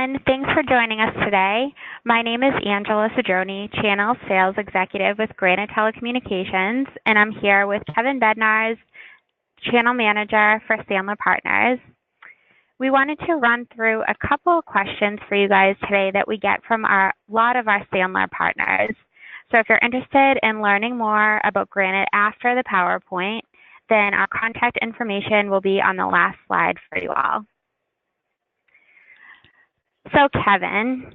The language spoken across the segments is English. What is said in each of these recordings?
And thanks for joining us today. My name is Angela Cedrone, Channel Sales Executive with Granite Telecommunications, and I'm here with Kevin Bednarz, Channel Manager for Sandler Partners. We wanted to run through a couple of questions for you guys today that we get from a lot of our Sandler partners. So if you're interested in learning more about Granite after the PowerPoint, then our contact information will be on the last slide for you all. So Kevin,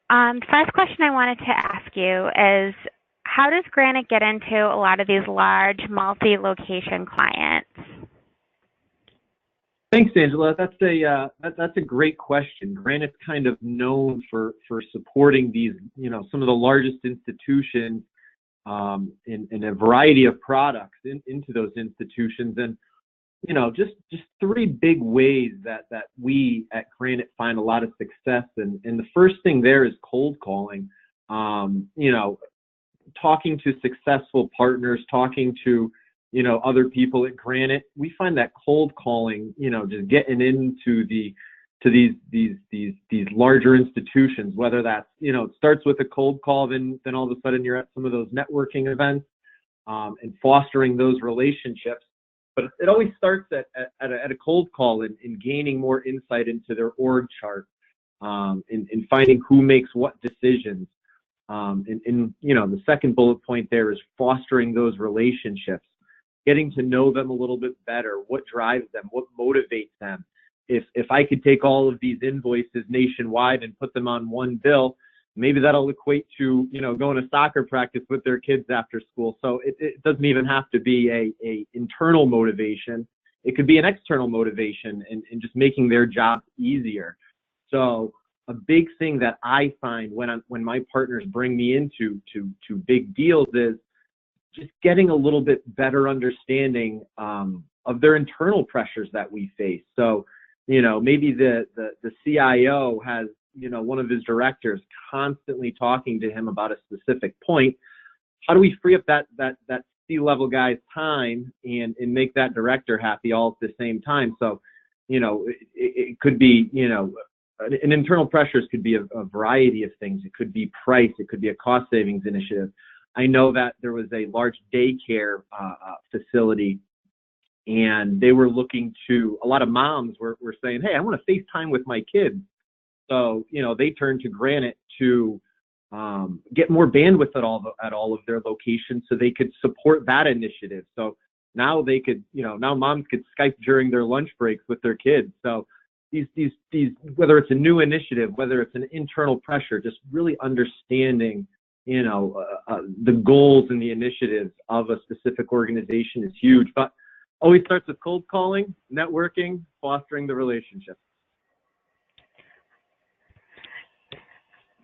first question I wanted to ask you is, how does Granite get into a lot of these large multi-location clients? Thanks, Angela. That's a great question. Granite's kind of known for supporting these, some of the largest institutions in a variety of products into those institutions. And just three big ways that we at Granite find a lot of success. And the first thing there is cold calling. Talking to successful partners, talking to other people at Granite. We find that cold calling, just getting into these larger institutions, whether that's it starts with a cold call, then all of a sudden you're at some of those networking events and fostering those relationships. But it always starts at a cold call and gaining more insight into their org chart, and finding who makes what decisions. The second bullet point there is fostering those relationships, getting to know them a little bit better, what drives them, what motivates them. If I could take all of these invoices nationwide and put them on one bill, maybe that'll equate to, going to soccer practice with their kids after school. So it doesn't even have to be a internal motivation. It could be an external motivation and just making their jobs easier. So a big thing that I find when my partners bring me into big deals is just getting a little bit better understanding of their internal pressures that we face. So, maybe the CIO has, one of his directors constantly talking to him about a specific point. How do we free up that C-level guy's time and make that director happy all at the same time? So, it could be, an internal pressures could be a variety of things. It could be price. It could be a cost savings initiative. I know that there was a large daycare facility, and they were looking to, a lot of moms were saying, hey, I want to FaceTime with my kids. So, they turned to Granite to get more bandwidth at all of their locations so they could support that initiative. So now they could, now moms could Skype during their lunch breaks with their kids. So these whether it's a new initiative, whether it's an internal pressure, just really understanding, the goals and the initiatives of a specific organization is huge. But always starts with cold calling, networking, fostering the relationship.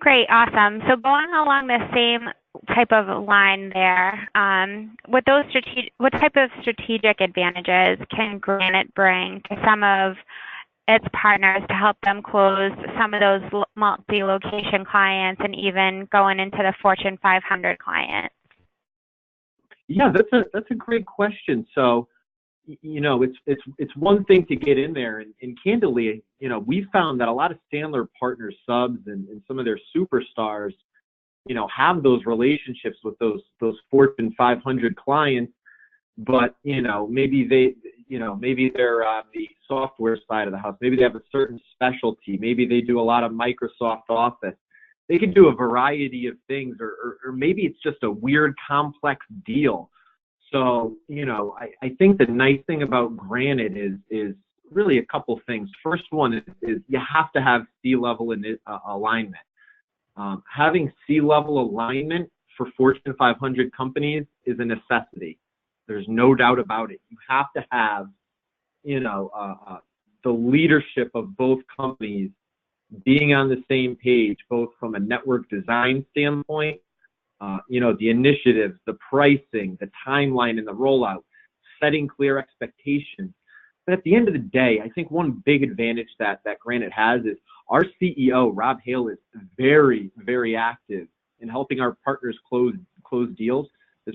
Great, awesome. So going along the same type of line there, what type of strategic advantages can Granite bring to some of its partners to help them close some of those multi-location clients and even going into the Fortune 500 clients? Yeah, that's a great question. So, it's one thing to get in there, and candidly, we found that a lot of Sandler Partners subs and some of their superstars, have those relationships with those Fortune 500 clients, but maybe they're on the software side of the house. Maybe they have a certain specialty. Maybe they do a lot of Microsoft Office. They can do a variety of things, or maybe it's just a weird, complex deal. So, I think the nice thing about Granite is really a couple things. First one is you have to have C-level alignment. Having C-level alignment for Fortune 500 companies is a necessity. There's no doubt about it. You have to have, the leadership of both companies being on the same page, both from a network design standpoint, the initiatives, the pricing, the timeline, and the rollout, setting clear expectations. But at the end of the day, I think one big advantage that Granite has is our CEO, Rob Hale, is very, very active in helping our partners close deals.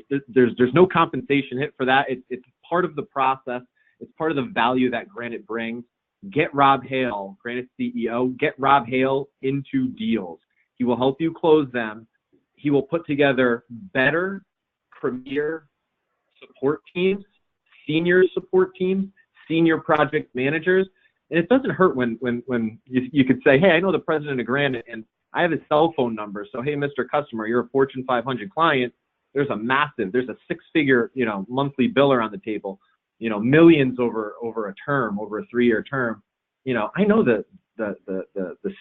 There's no compensation hit for that. It's part of the process. It's part of the value that Granite brings. get Rob Hale, Granite CEO, get Rob Hale into deals. He will help you close them. He will put together better, premier support teams, senior support teams, senior project managers. And it doesn't hurt when you could say, hey, I know the president of Granite and I have his cell phone number. So, hey, Mr. Customer, you're a Fortune 500 client. There's a six-figure, monthly biller on the table, millions over a term, over a 3-year term. I know the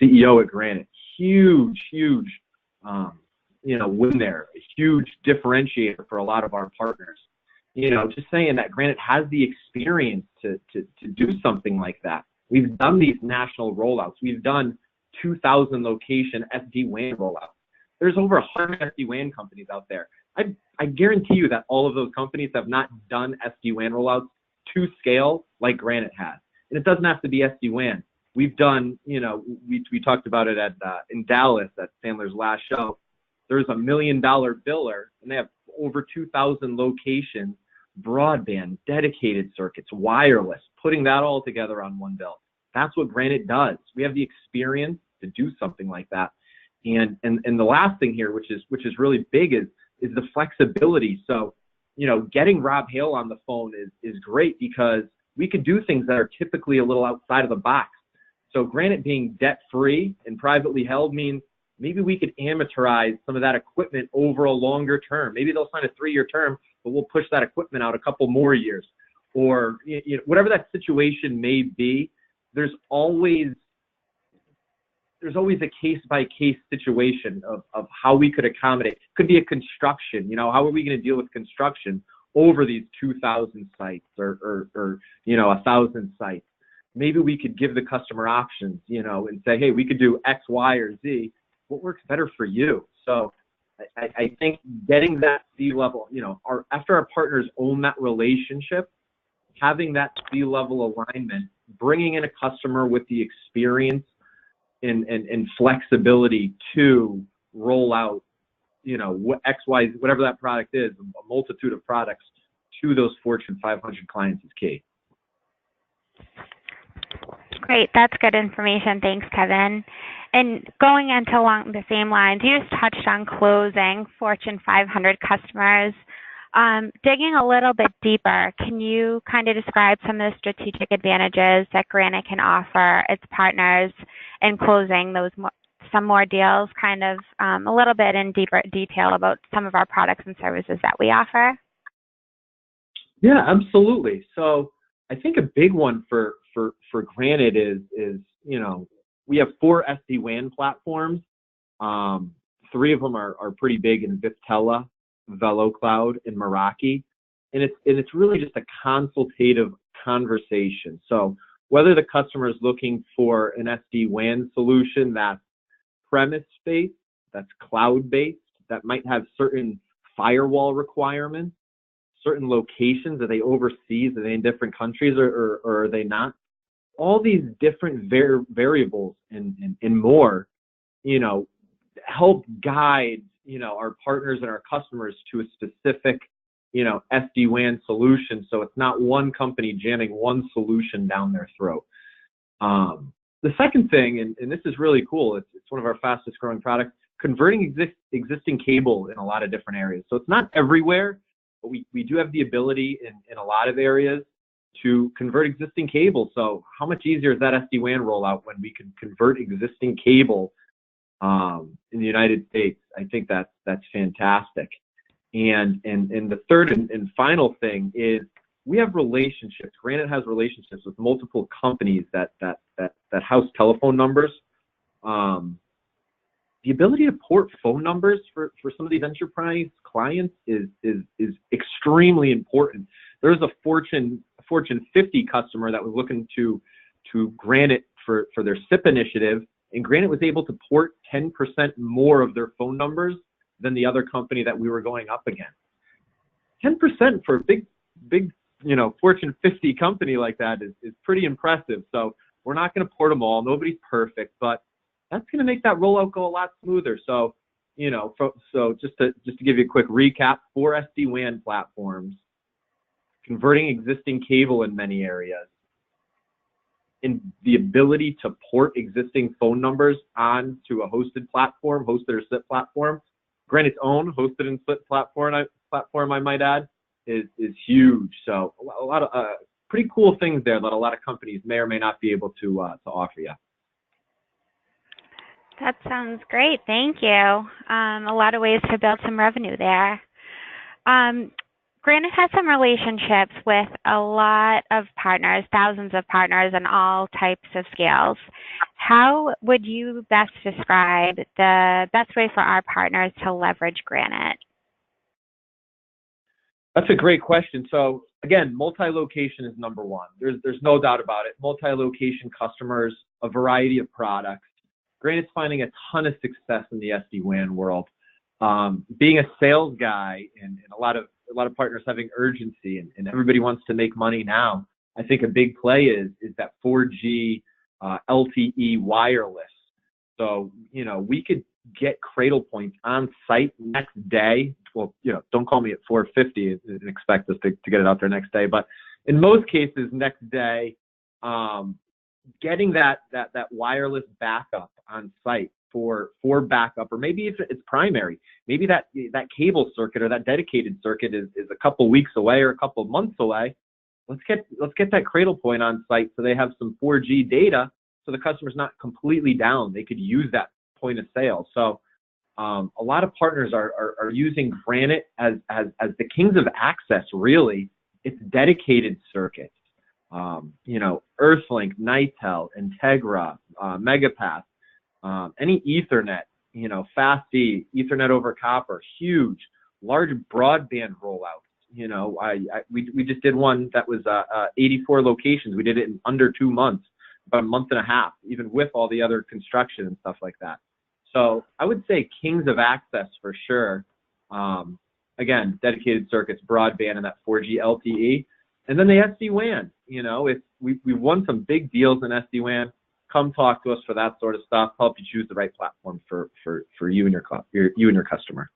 CEO at Granite, huge, win there, a huge differentiator for a lot of our partners. Just saying that Granite has the experience to do something like that. We've done these national rollouts. We've done 2,000 location SD-WAN rollouts. There's over 100 SD-WAN companies out there. I guarantee you that all of those companies have not done SD-WAN rollouts to scale like Granite has. And it doesn't have to be SD-WAN. We've done, we talked about it in Dallas at Sandler's last show. There's $1 million biller, and they have over 2,000 locations, broadband, dedicated circuits, wireless, putting that all together on one bill. That's what Granite does. We have the experience to do something like that. And the last thing here, which is really big, is the flexibility. So, getting Rob Hale on the phone is great because we could do things that are typically a little outside of the box. So Granite being debt-free and privately held means maybe we could amateurize some of that equipment over a longer term. Maybe they'll sign a 3-year term, but we'll push that equipment out a couple more years. Or whatever that situation may be, there's always a case-by-case situation of how we could accommodate. Could be a construction, how are we going to deal with construction over these 2,000 sites or 1,000 sites? Maybe we could give the customer options, and say, hey, we could do X, Y, or Z. What works better for you? So I think getting that C-level, after our partners own that relationship, having that C-level alignment, bringing in a customer with the experience and flexibility to roll out, X, Y, whatever that product is, a multitude of products to those Fortune 500 clients is key. Great. That's good information. Thanks, Kevin. And going into along the same lines, you just touched on closing Fortune 500 customers. Digging a little bit deeper, can you kind of describe some of the strategic advantages that Granite can offer its partners in closing some more deals, kind of a little bit in deeper detail about some of our products and services that we offer? Yeah, absolutely. So I think a big one for Granite is we have 4 SD-WAN platforms. 3 of them are pretty big in Viptela, VeloCloud, and Meraki. And it's really just a consultative conversation. So whether the customer is looking for an SD-WAN solution that's premise-based, that's cloud-based, that might have certain firewall requirements, certain locations, are they overseas, are they in different countries, or are they not? All these different variables and more, help guide, our partners and our customers to a specific, SD-WAN solution. So it's not one company jamming one solution down their throat. The second thing, and this is really cool, it's one of our fastest growing products, converting existing cable in a lot of different areas. So it's not everywhere, but we do have the ability in a lot of areas to convert existing cable. So how much easier is that SD-WAN rollout when we can convert existing cable in the United States? I think that's fantastic. And the third and final thing is we have relationships. Granite has relationships with multiple companies that house telephone numbers. The ability to port phone numbers for some of these enterprise clients is extremely important. There's a Fortune 50 customer that was looking to Granite for their SIP initiative, and Granite was able to port 10% more of their phone numbers than the other company that we were going up against. 10% for a big Fortune 50 company like that is pretty impressive. So we're not going to port them all. Nobody's perfect, but that's going to make that rollout go a lot smoother. So, so just to give you a quick recap, 4 SD-WAN platforms, converting existing cable in many areas, in the ability to port existing phone numbers onto a hosted platform, hosted or SIP platform. Granite's own hosted and SIP platform, I might add, is huge. So a lot of pretty cool things there that a lot of companies may or may not be able to offer you. That sounds great. Thank you. A lot of ways to build some revenue there. Granite has some relationships with a lot of partners, thousands of partners in all types of scales. How would you best describe the best way for our partners to leverage Granite? That's a great question. So again, multi-location is number one. There's no doubt about it. Multi-location customers, a variety of products. Granite's finding a ton of success in the SD-WAN world. Being a sales guy and a lot of partners having urgency and everybody wants to make money now. I think a big play is that 4G LTE wireless. So, we could get cradle points on site next day. Well, don't call me at 4:50 and expect us to get it out there next day. But in most cases, next day, getting that wireless backup on site for backup, or maybe if it's primary, maybe that cable circuit or that dedicated circuit is a couple weeks away or a couple months away. Let's get that cradle point on site so they have some 4G data, so the customer's not completely down. They could use that point of sale. So a lot of partners are using Granite as the kings of access. Really, it's dedicated circuits. Earthlink, Nitel, Integra, Megapath. Any Ethernet, fast Ethernet over copper, huge, large broadband rollouts. We just did one that was 84 locations. We did it in under 2 months, about a month and a half, even with all the other construction and stuff like that. So I would say kings of access for sure. Again, dedicated circuits, broadband, and that 4G LTE, and then the SD-WAN. We've won some big deals in SD-WAN. Come talk to us for that sort of stuff. Help you choose the right platform for you and your customer.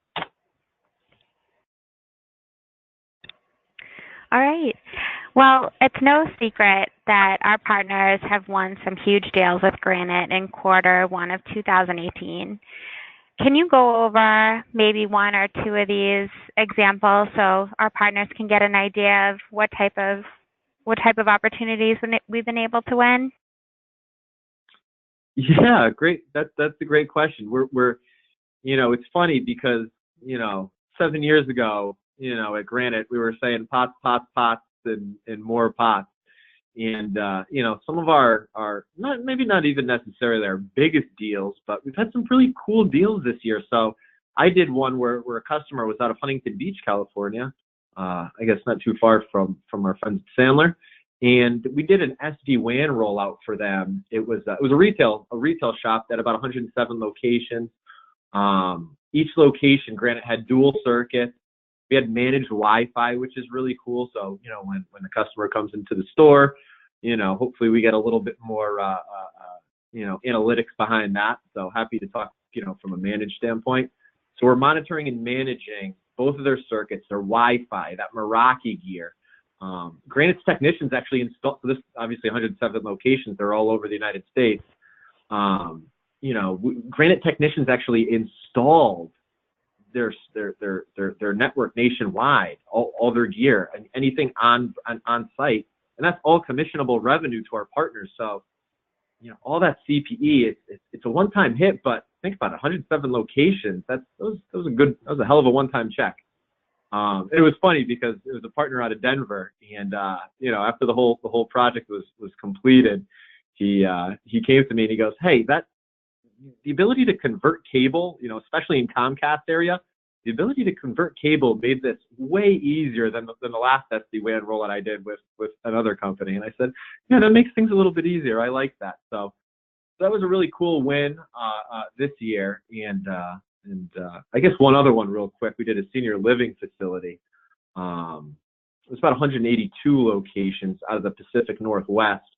All right. Well, it's no secret that our partners have won some huge deals with Granite in Q1 of 2018. Can you go over maybe one or two of these examples so our partners can get an idea of what type of opportunities we've been able to win? Yeah, great. That's a great question. We're it's funny because 7 years ago, at Granite, we were saying pots, and more pots. And some of our not even necessarily our biggest deals, but we've had some really cool deals this year. So I did one where a customer was out of Huntington Beach, California. I guess not too far from our friends at Sandler. And we did an SD-WAN rollout for them. It was a retail shop that had about 107 locations. Each location, Granite had dual circuits. We had managed Wi-Fi, which is really cool. So when the customer comes into the store, hopefully we get a little bit more analytics behind that. So happy to talk from a managed standpoint. So we're monitoring and managing both of their circuits, their Wi-Fi, that Meraki gear. Granite's technicians actually installed, so this obviously 107 locations, they're all over the United States. Granite technicians actually installed their network nationwide, all their gear and anything on site, and that's all commissionable revenue to our partners. So all that CPE, it's a one-time hit, but think about it, 107 locations. That was a hell of a one-time check. It was funny because it was a partner out of Denver, and after the whole project was completed, he came to me and he goes, "Hey, the ability to convert cable, especially in Comcast area, the ability to convert cable made this way easier than the last SD-WAN rollout I did with another company." And I said, "Yeah, that makes things a little bit easier. I like that." So that was a really cool win this year, and I guess one other one real quick. We did a senior living facility. It was about 182 locations out of the Pacific Northwest.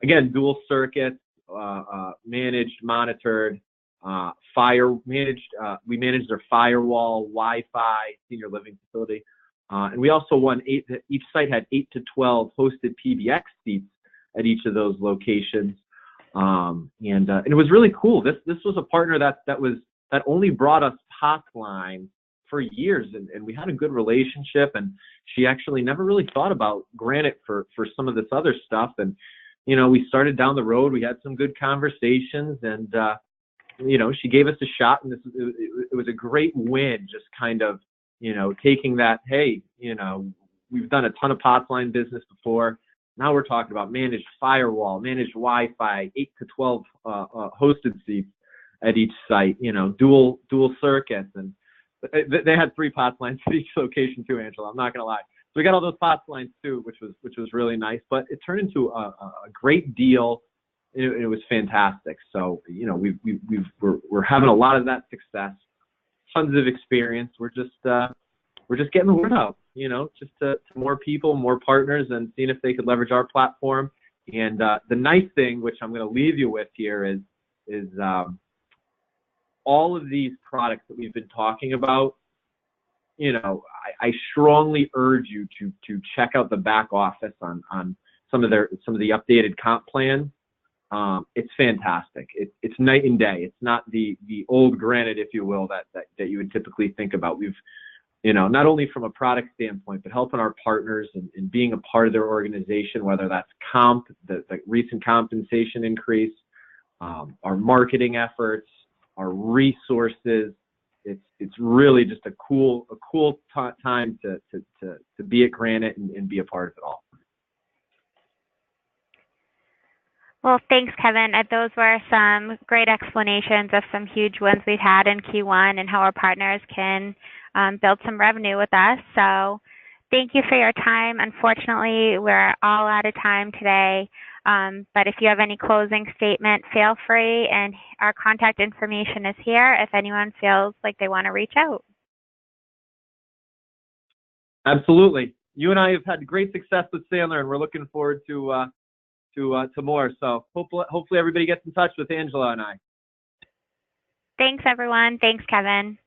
Again, dual circuits, managed, monitored, we managed their firewall, Wi-Fi, senior living facility. And we also won each site had 8 to 12 hosted PBX seats at each of those locations. And it was really cool. This was a partner that only brought us POTS line for years, and we had a good relationship, and she actually never really thought about Granite for some of this other stuff. And we started down the road, we had some good conversations, and she gave us a shot, and it was a great win, just kind of taking that, hey, we've done a ton of POTS line business before. Now we're talking about managed firewall, managed Wi-Fi, 8 to 12 hosted seats at each site, dual circuits. And they had 3 POTS lines at each location too, Angela. I'm not going to lie. So we got all those POTS lines too, which was really nice. But it turned into a great deal. It was fantastic. So we're having a lot of that success, tons of experience. We're just getting the word out, just to more people, more partners, and seeing if they could leverage our platform. And the nice thing, which I'm going to leave you with here, is all of these products that we've been talking about. I strongly urge you to check out the back office on some of the updated comp plans. It's fantastic. It's night and day. It's not the old Granite, if you will, that you would typically think about. We've not only from a product standpoint, but helping our partners and being a part of their organization, whether that's the recent compensation increase, our marketing efforts, our resources. It's really just a cool time to be at Granite and be a part of it all. Well, thanks, Kevin. Those were some great explanations of some huge wins we've had in Q1 and how our partners can build some revenue with us. So thank you for your time. Unfortunately, we're all out of time today. But if you have any closing statement, feel free, and our contact information is here if anyone feels like they want to reach out. Absolutely. You and I have had great success with Sandler, and we're looking forward to more. So hopefully everybody gets in touch with Angela and I. Thanks, everyone. Thanks, Kevin.